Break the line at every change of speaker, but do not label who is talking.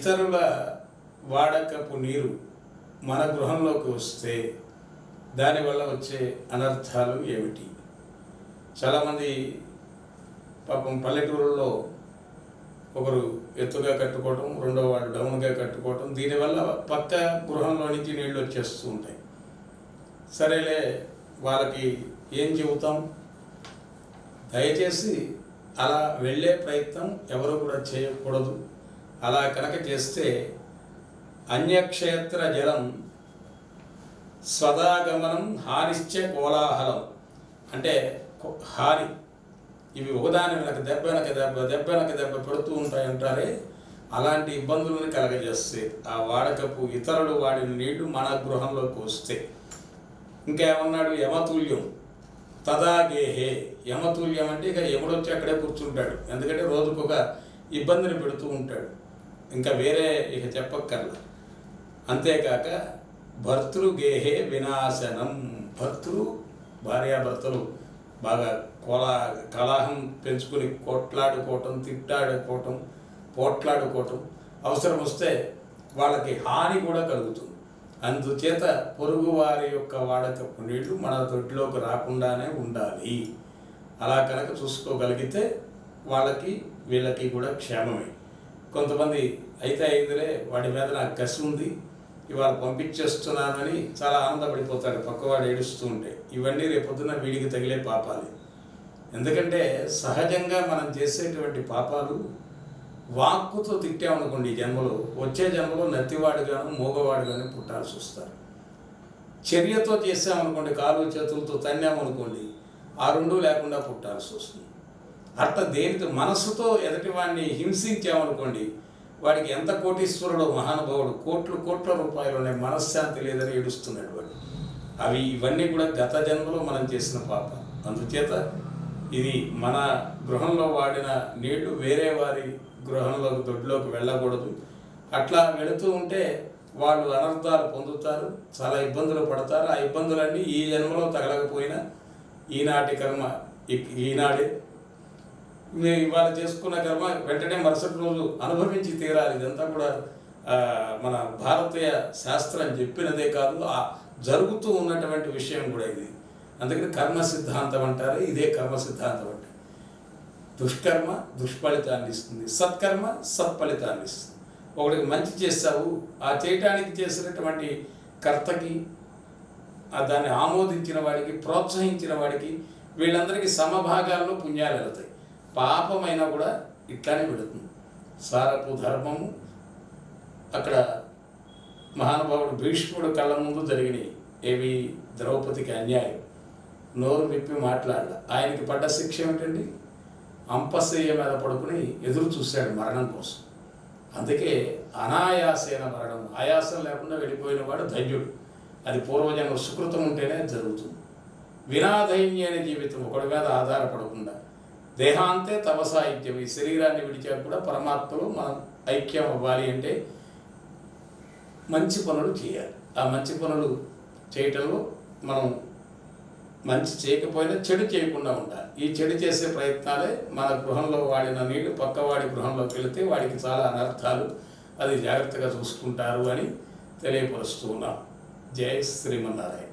ఇతరుల వాడకపు నీరు మన గృహంలోకి వస్తే దానివల్ల వచ్చే అనర్థాలు ఏమిటి? చాలామంది పాపం పల్లెటూరుల్లో ఒకరు ఎత్తుగా కట్టుకోవటం, రెండో వాడు డౌన్గా కట్టుకోవటం, దీనివల్ల పక్క గృహంలో నుంచి నీళ్ళు వచ్చేస్తూ ఉంటాయి. సరేలే, వాళ్ళకి ఏం చెబుతాం? దయచేసి అలా వెళ్ళే ప్రయత్నం ఎవరు కూడా చేయకూడదు. అలా కనుక చేస్తే అన్యక్షేత్ర జలం స్వదాగమనం హానిశ్చ కోలాహలం, అంటే హాని, ఇవి ఒకదాని వెనక దెబ్బ వెనక దెబ్బ దెబ్బ వెనక దెబ్బ పెడుతూ ఉంటాయంటారే, అలాంటి ఇబ్బందులను కలగజేస్తే ఆ వాడకపు ఇతరులు వాడిన నీళ్లు మన గృహంలోకి వస్తే. ఇంకా ఏమన్నాడు? యమతుల్యం తదాగేహే. యమతుల్యం అంటే ఇక యముడు వచ్చి అక్కడే కూర్చుంటాడు, ఎందుకంటే రోజుకొక ఇబ్బందిని పెడుతూ ఉంటాడు, ఇంకా వేరే ఇక చెప్పక్కర్లా. అంతేకాక భర్తృగేహే వినాశనం. భార్యాభర్తలు బాగా కలహం పెంచుకుని కొట్లాడుకోవటం, తిట్టాడుకోవటం, పోట్లాడుకోవటం, అవసరం వస్తే వాళ్ళకి హాని కూడా కలుగుతుంది. అందుచేత పొరుగు వారి యొక్క వాడకపు నీళ్లు మన దొడ్లోకి రాకుండానే ఉండాలి. అలా కనుక చూసుకోగలిగితే వాళ్ళకి వీళ్ళకి కూడా క్షేమమే. కొంతమంది అయితే అయిందిలే, వాడి మీద నాకు కసి ఉంది, ఇవాళ పంపించేస్తున్నానని చాలా ఆనందపడిపోతాడు పక్కవాడు ఏడుస్తూ ఉంటే. ఇవన్నీ రేపొద్దున వీడికి తగిలే పాపాలు. ఎందుకంటే సహజంగా మనం చేసేటువంటి పాపాలు వాక్కుతో తిట్టామనుకోండి, ఈ జన్మలో, వచ్చే జన్మలో నత్తివాడుగాను మూగవాడుగాను పుట్టాల్సి వస్తారు. చర్యతో చేసామనుకోండి, కాలు చేతులతో తన్నామనుకోండి, ఆ రెండూ లేకుండా పుట్టాల్సి వస్తుంది. అట్లా దేనితో మనస్సుతో ఎదుటివాడిని హింసించామనుకోండి, వాడికి ఎంత కోటీశ్వరుడో మహానుభావుడు, కోట్ల రూపాయలునే మనశ్శాంతి లేదని ఏడుస్తున్నాడు వాడు. ఇవన్నీ కూడా గత జన్మలో మనం చేసిన పాపం. అందుచేత ఇది మన గృహంలో వాడిన నీళ్లు వేరే వారి గృహంలోకి దొడ్లోకి వెళ్ళకూడదు. అట్లా వెళుతూ ఉంటే వాళ్ళు అనర్థాలు పొందుతారు, చాలా ఇబ్బందులు పడతారు. ఆ ఇబ్బందులన్నీ ఈ జన్మలో తగలకపోయినా ఈనాటి కర్మ ఈనాడే, ఇవాళ చేసుకున్న కర్మ వెంటనే మరుసటి రోజు అనుభవించి తీరాలి. ఇదంతా కూడా మన భారతీయ శాస్త్రం చెప్పినదే కాదు, జరుగుతూ ఉన్నటువంటి విషయం కూడా ఇది. అందుకని కర్మ సిద్ధాంతం అంటారు, ఇదే కర్మ సిద్ధాంతం అంటే. దుష్కర్మ దుష్ఫలితాన్ని ఇస్తుంది, సత్కర్మ సత్ఫలితాన్ని ఇస్తుంది. ఒకటికి మంచి చేస్తావు, ఆ చేయటానికి చేసినటువంటి కర్తకి, దాన్ని ఆమోదించిన వాడికి, ప్రోత్సహించిన వాడికి, వీళ్ళందరికీ సమభాగాల్లో పుణ్యాలు వెళతాయి. పాపమైనా కూడా ఇట్లానే పెడుతుంది. సారపు ధర్మము అక్కడ మహానుభావుడు భీష్ముడు కళ్ళ ముందు జరిగినాయి. ఏవి? ద్రౌపదికి అన్యాయం, నోరు విప్పి మాట్లాడాల. ఆయనకి పడ్డ శిక్ష ఏమిటండి? అంపశయ్య మీద పడుకుని ఎదురు చూశాడు మరణం కోసం. అందుకే అనాయాసైన మరణం, ఆయాసం లేకుండా వెళ్ళిపోయిన వాడు ధన్యుడు. అది పూర్వజన్మ సుకృతం ఉంటేనే జరుగుతుంది. వినాధైన్యమైన జీవితం, ఒకడి మీద ఆధారపడకుండా, దేహాంతే తపసాయిత్యం, ఈ శరీరాన్ని విడిచాక కూడా పరమాత్మలో మనం ఐక్యం అవ్వాలి అంటే మంచి పనులు చేయాలి. ఆ మంచి పనులు చేయటంలో మనం మంచి చేయకపోయినా చెడు చేయకుండా ఉండాలి. ఈ చెడు చేసే ప్రయత్నాలే మన గృహంలో వాడిన నీళ్లు పక్కవాడి గృహంలోకి వెళితే వాడికి చాలా అనర్థాలు, అది జాగ్రత్తగా చూసుకుంటారు అని తెలియపరుస్తూ ఉన్నాం. జై శ్రీమన్నారాయణ.